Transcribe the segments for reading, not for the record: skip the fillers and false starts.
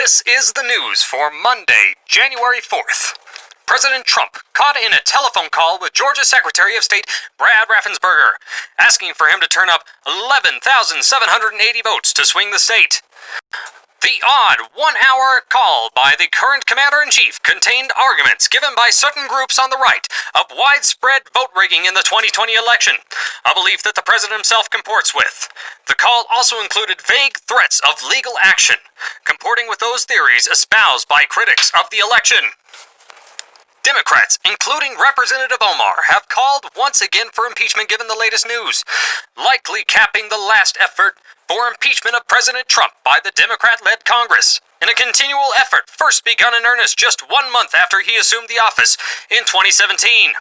This is the news for Monday, January 4th. President Trump caught in a telephone call with Georgia Secretary of State Brad Raffensperger, asking for him to turn up 11,780 votes to swing the state. The odd one-hour call by the current commander-in-chief contained arguments given by certain groups on the right of widespread vote rigging in the 2020 election, a belief that the president himself comports with. The call also included vague threats of legal action, comporting with those theories espoused by critics of the election. Democrats, including Representative Omar, have called once again for impeachment given the latest news, likely capping the last effort for impeachment of President Trump by the Democrat-led Congress, in a continual effort first begun in earnest just 1 month after he assumed the office in 2017.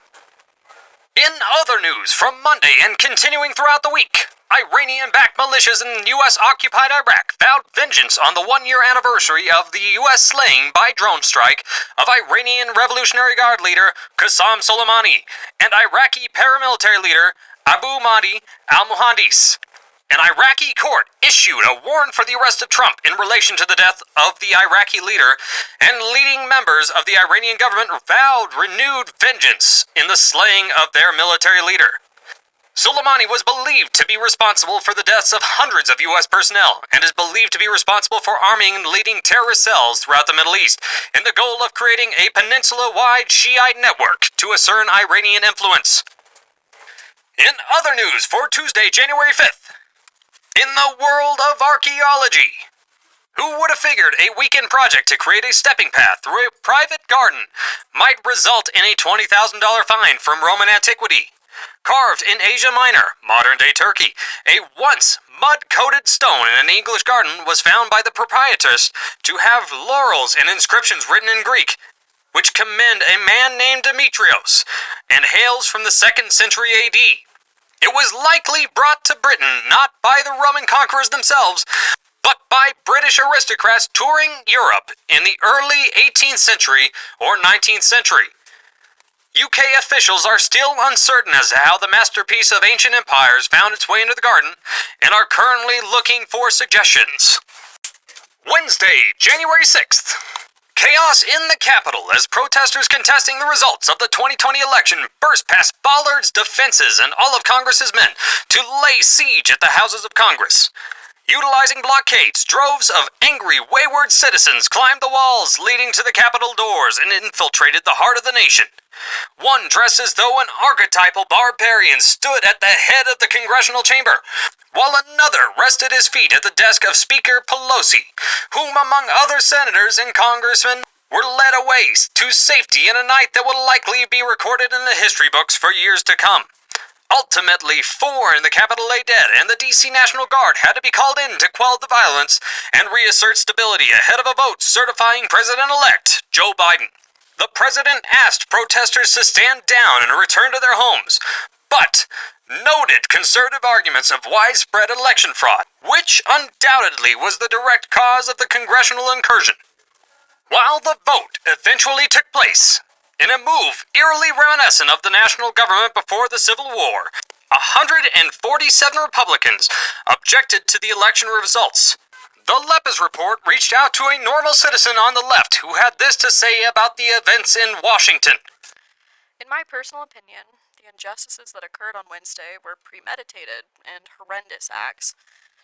In other news from Monday and continuing throughout the week, Iranian-backed militias in U.S.-occupied Iraq vowed vengeance on the one-year anniversary of the U.S. slaying by drone strike of Iranian Revolutionary Guard leader Qasem Soleimani and Iraqi paramilitary leader Abu Mahdi al-Muhandis. An Iraqi court issued a warrant for the arrest of Trump in relation to the death of the Iraqi leader, and leading members of the Iranian government vowed renewed vengeance in the slaying of their military leader. Soleimani was believed to be responsible for the deaths of hundreds of U.S. personnel, and is believed to be responsible for arming and leading terrorist cells throughout the Middle East, in the goal of creating a peninsula-wide Shiite network to assert Iranian influence. In other news for Tuesday, January 5th, in the world of archaeology, who would have figured a weekend project to create a stepping path through a private garden might result in a $20,000 fine from Roman antiquity? Carved in Asia Minor, modern-day Turkey, a once mud-coated stone in an English garden was found by the proprietors to have laurels and inscriptions written in Greek, which commend a man named Demetrios, and hails from the 2nd century A.D. It was likely brought to Britain not by the Roman conquerors themselves, but by British aristocrats touring Europe in the early 18th century or 19th century. UK officials are still uncertain as to how the masterpiece of ancient empires found its way into the garden, and are currently looking for suggestions. Wednesday, January 6th. Chaos in the Capitol as protesters contesting the results of the 2020 election burst past Bollard's defenses and all of Congress's men to lay siege at the houses of Congress. Utilizing blockades, droves of angry, wayward citizens climbed the walls leading to the Capitol doors and infiltrated the heart of the nation. One dressed as though an archetypal barbarian stood at the head of the congressional chamber, while another rested his feet at the desk of Speaker Pelosi, whom among other senators and congressmen were led away to safety in a night that will likely be recorded in the history books for years to come. Ultimately, 4 in the Capitol lay dead, and the D.C. National Guard had to be called in to quell the violence and reassert stability ahead of a vote certifying President-elect Joe Biden. The president asked protesters to stand down and return to their homes, but noted conservative arguments of widespread election fraud, which undoubtedly was the direct cause of the congressional incursion. While the vote eventually took place, in a move eerily reminiscent of the national government before the Civil War, 147 Republicans objected to the election results. The Lepus Report reached out to a normal citizen on the left who had this to say about the events in Washington. In my personal opinion, the injustices that occurred on Wednesday were premeditated and horrendous acts.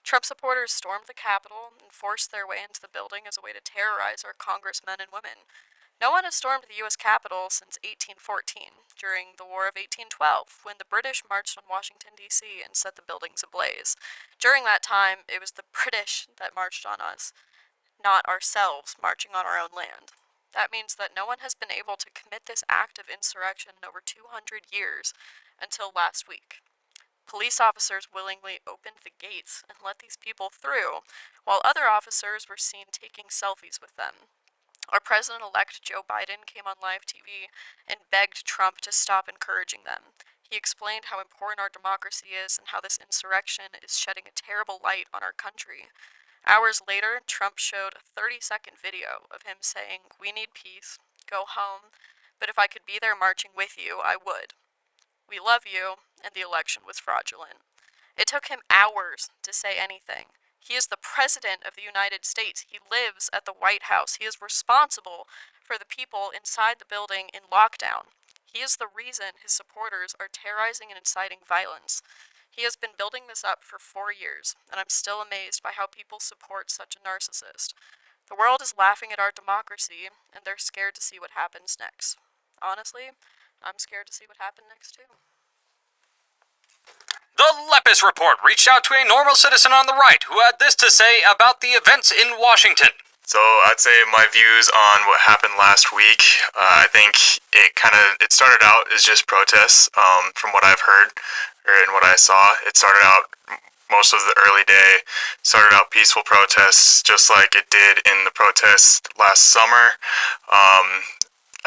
Trump supporters stormed the Capitol and forced their way into the building as a way to terrorize our congressmen and women. No one has stormed the U.S. Capitol since 1814, during the War of 1812, when the British marched on Washington, D.C. and set the buildings ablaze. During that time, it was the British that marched on us, not ourselves marching on our own land. That means that no one has been able to commit this act of insurrection in over 200 years until last week. Police officers willingly opened the gates and let these people through, while other officers were seen taking selfies with them. Our president-elect Joe Biden came on live TV and begged Trump to stop encouraging them. He explained how important our democracy is and how this insurrection is shedding a terrible light on our country. Hours later, Trump showed a 30-second video of him saying, "We need peace, go home, but if I could be there marching with you, I would. We love you," and the election was fraudulent. It took him hours to say anything. He is the President of the United States. He lives at the White House. He is responsible for the people inside the building in lockdown. He is the reason his supporters are terrorizing and inciting violence. He has been building this up for 4 years, and I'm still amazed by how people support such a narcissist. The world is laughing at our democracy, and they're scared to see what happens next. Honestly, I'm scared to see what happens next, too. The Lepus Report reached out to a normal citizen on the right who had this to say about the events in Washington. So I'd say my views on what happened last week, I think it started out as just protests, from what I've heard, and what I saw. It started out, most of the early day, started out peaceful protests, just like it did in the protests last summer.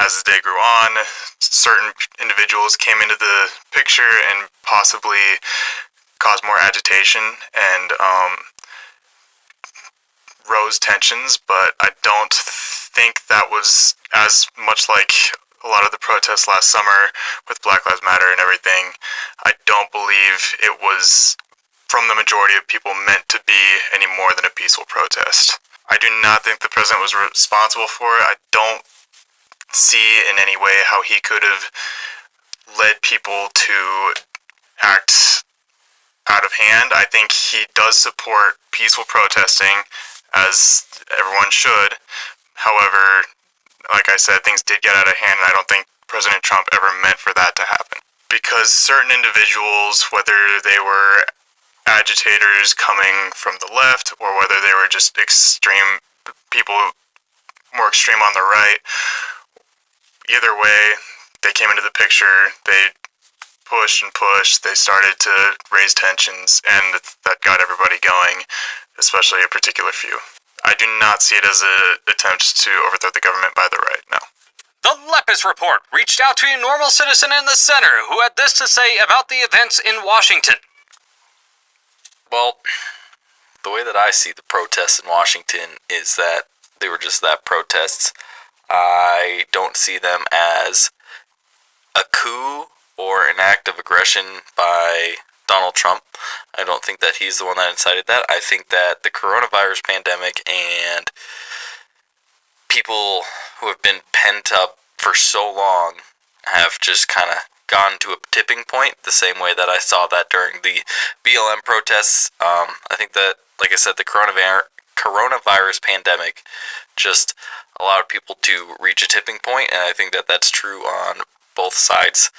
As the day grew on, certain individuals came into the picture and possibly caused more agitation and rose tensions, but I don't think that was as much like a lot of the protests last summer with Black Lives Matter and everything. I don't believe it was, from the majority of people, meant to be any more than a peaceful protest. I do not think the president was responsible for it. I don't see in any way how he could have led people to act out of hand. I think he does support peaceful protesting, as everyone should. However, like I said, things did get out of hand, and I don't think President Trump ever meant for that to happen. Because certain individuals, whether they were agitators coming from the left, or whether they were just extreme people, more extreme on the right, either way, they came into the picture, they pushed and pushed, they started to raise tensions, and that got everybody going, especially a particular few. I do not see it as an attempt to overthrow the government by the right, no. The Lepus Report reached out to a normal citizen in the center who had this to say about the events in Washington. Well, the way that I see the protests in Washington is that they were just that, protests. I don't see them as a coup or an act of aggression by Donald Trump. I don't think that he's the one that incited that. I think that the coronavirus pandemic and people who have been pent up for so long have just kind of gone to a tipping point, the same way that I saw that during the BLM protests. I think that, like I said, the coronavirus pandemic just allowed people to reach a tipping point, and I think that that's true on both sides.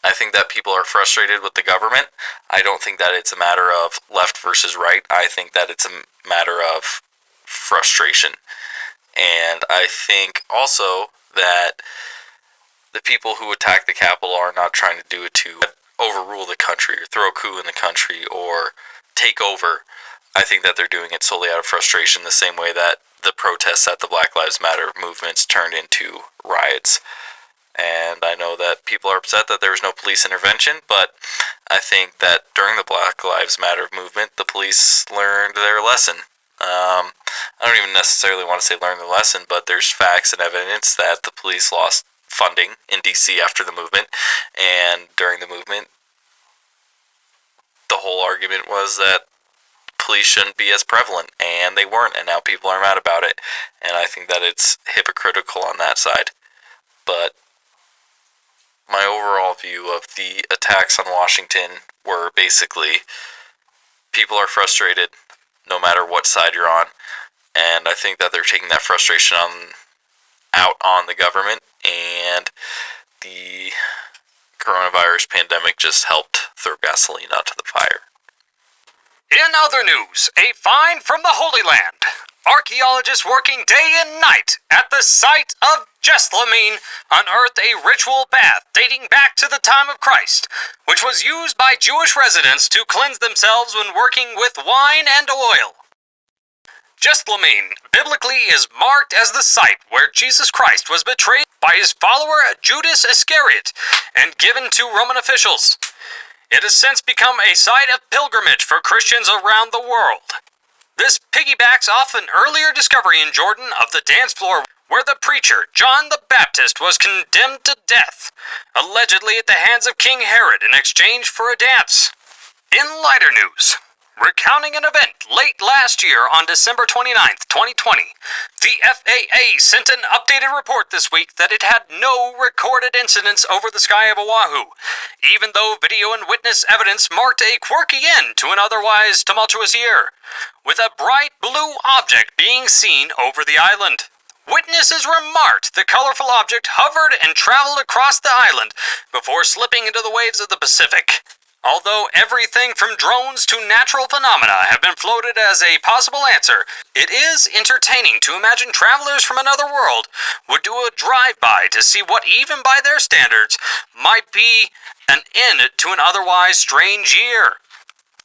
I think that people are frustrated with the government. I don't think that it's a matter of left versus right. I think that it's a matter of frustration. And I think also that the people who attack the Capitol are not trying to do it to overrule the country or throw a coup in the country or take over. I think that they're doing it solely out of frustration, the same way that the protests at the Black Lives Matter movements turned into riots. And I know that people are upset that there was no police intervention, but I think that during the Black Lives Matter movement, the police learned their lesson. I don't even necessarily want to say learn the lesson, but there's facts and evidence that the police lost funding in D.C. after the movement, and during the movement, the whole argument was that police shouldn't be as prevalent, and they weren't, and now people are mad about it, and I think that it's hypocritical on that side. But my overall view of the attacks on Washington were basically people are frustrated no matter what side you're on, and I think that they're taking that frustration out on the government, and the coronavirus pandemic just helped throw gasoline onto the fire. In other news, a find from the Holy Land. Archaeologists working day and night at the site of Jeslamine unearthed a ritual bath dating back to the time of Christ, which was used by Jewish residents to cleanse themselves when working with wine and oil. Jeslamine biblically is marked as the site where Jesus Christ was betrayed by his follower Judas Iscariot and given to Roman officials. It has since become a site of pilgrimage for Christians around the world. This piggybacks off an earlier discovery in Jordan of the dance floor where the preacher John the Baptist was condemned to death, allegedly at the hands of King Herod in exchange for a dance. In lighter news, recounting an event late last year on December 29th, 2020, the FAA sent an updated report this week that it had no recorded incidents over the sky of Oahu, even though video and witness evidence marked a quirky end to an otherwise tumultuous year, with a bright blue object being seen over the island. Witnesses remarked the colorful object hovered and traveled across the island before slipping into the waves of the Pacific. Although everything from drones to natural phenomena have been floated as a possible answer, it is entertaining to imagine travelers from another world would do a drive-by to see what, even by their standards, might be an end to an otherwise strange year.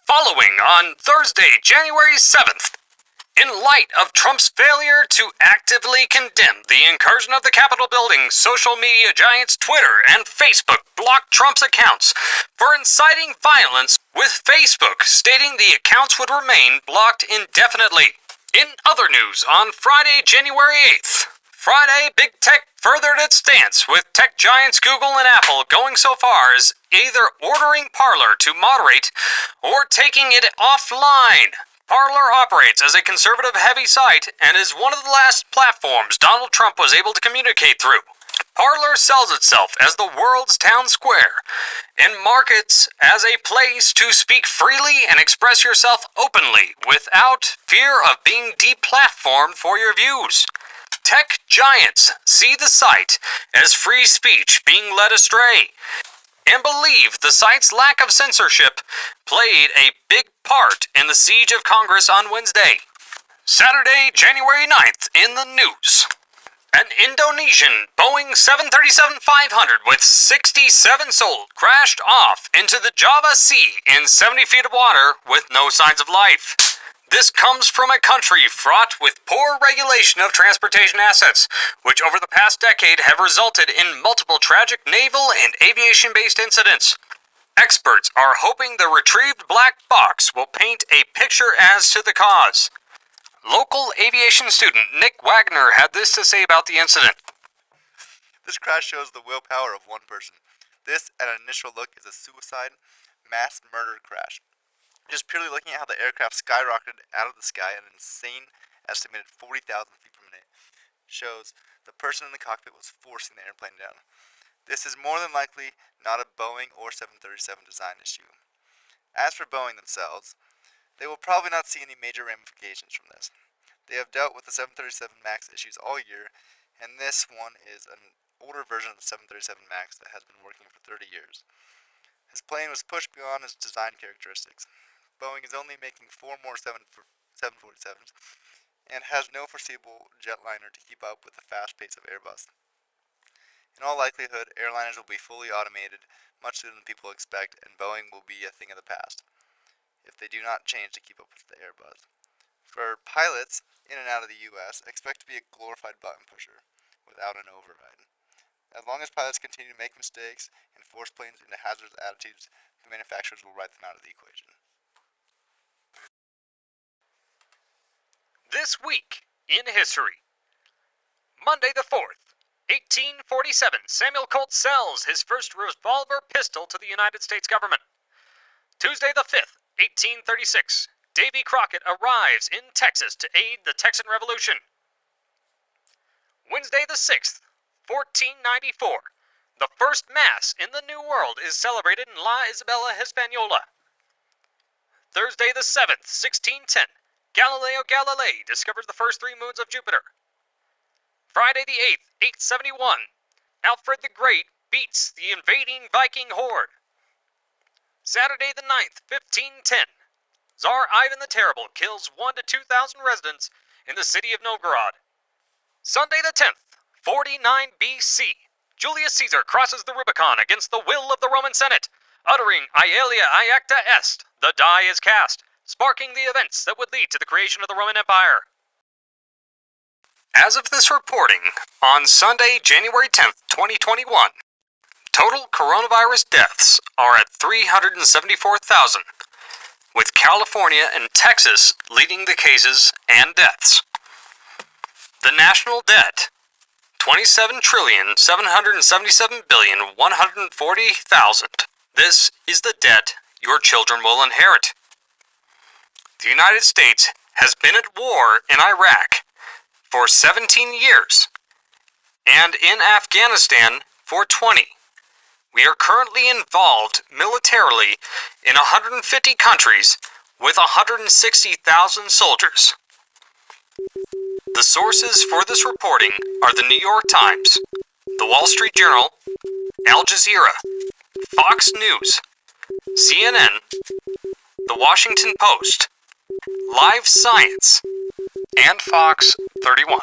Following on Thursday, January 7th, in light of Trump's failure to actively condemn the incursion of the Capitol building, social media giants Twitter and Facebook blocked Trump's accounts for inciting violence, with Facebook stating the accounts would remain blocked indefinitely. In other news, on Friday, January 8th, Big Tech furthered its stance, with tech giants Google and Apple going so far as either ordering Parler to moderate or taking it offline. Parler operates as a conservative-heavy site and is one of the last platforms Donald Trump was able to communicate through. Parler sells itself as the world's town square and markets as a place to speak freely and express yourself openly without fear of being deplatformed for your views. Tech giants see the site as free speech being led astray, and believe the site's lack of censorship played a big part in the siege of Congress on Wednesday. Saturday, January 9th, in the news. An Indonesian Boeing 737-500 with 67 sold crashed off into the Java Sea in 70 feet of water with no signs of life. This comes from a country fraught with poor regulation of transportation assets, which over the past decade have resulted in multiple tragic naval and aviation-based incidents. Experts are hoping the retrieved black box will paint a picture as to the cause. Local aviation student Nick Wagner had this to say about the incident. This crash shows the willpower of one person. This, at an initial look, is a suicide, mass murder crash. Just purely looking at how the aircraft skyrocketed out of the sky at an insane estimated 40,000 feet per minute shows the person in the cockpit was forcing the airplane down. This is more than likely not a Boeing or 737 design issue. As for Boeing themselves, they will probably not see any major ramifications from this. They have dealt with the 737 MAX issues all year, and this one is an older version of the 737 MAX that has been working for 30 years. His plane was pushed beyond his design characteristics. Boeing is only making 4 more 747s and has no foreseeable jetliner to keep up with the fast pace of Airbus. In all likelihood, airliners will be fully automated much sooner than people expect, and Boeing will be a thing of the past if they do not change to keep up with the Airbus. For pilots in and out of the U.S., expect to be a glorified button pusher without an override. As long as pilots continue to make mistakes and force planes into hazardous attitudes, the manufacturers will write them out of the equation. This week in history. Monday the 4th, 1847, Samuel Colt sells his first revolver pistol to the United States government. Tuesday the 5th, 1836, Davy Crockett arrives in Texas to aid the Texan Revolution. Wednesday the 6th, 1494, the first Mass in the New World is celebrated in La Isabella Hispaniola. Thursday the 7th, 1610, Galileo Galilei discovers the first 3 moons of Jupiter. Friday the 8th, 871, Alfred the Great beats the invading Viking horde. Saturday the 9th, 1510, Tsar Ivan the Terrible kills 1,000 to 2,000 residents in the city of Novgorod. Sunday the 10th, 49 BC, Julius Caesar crosses the Rubicon against the will of the Roman Senate, uttering Aelia Iacta Est, the die is cast, sparking the events that would lead to the creation of the Roman Empire. As of this reporting, on Sunday, January 10th, 2021, total coronavirus deaths are at 374,000, with California and Texas leading the cases and deaths. The national debt, $27,777,140,000. This is the debt your children will inherit. The United States has been at war in Iraq for 17 years and in Afghanistan for 20. We are currently involved militarily in 150 countries with 160,000 soldiers. The sources for this reporting are the New York Times, the Wall Street Journal, Al Jazeera, Fox News, CNN, the Washington Post, Live Science, and Fox 31.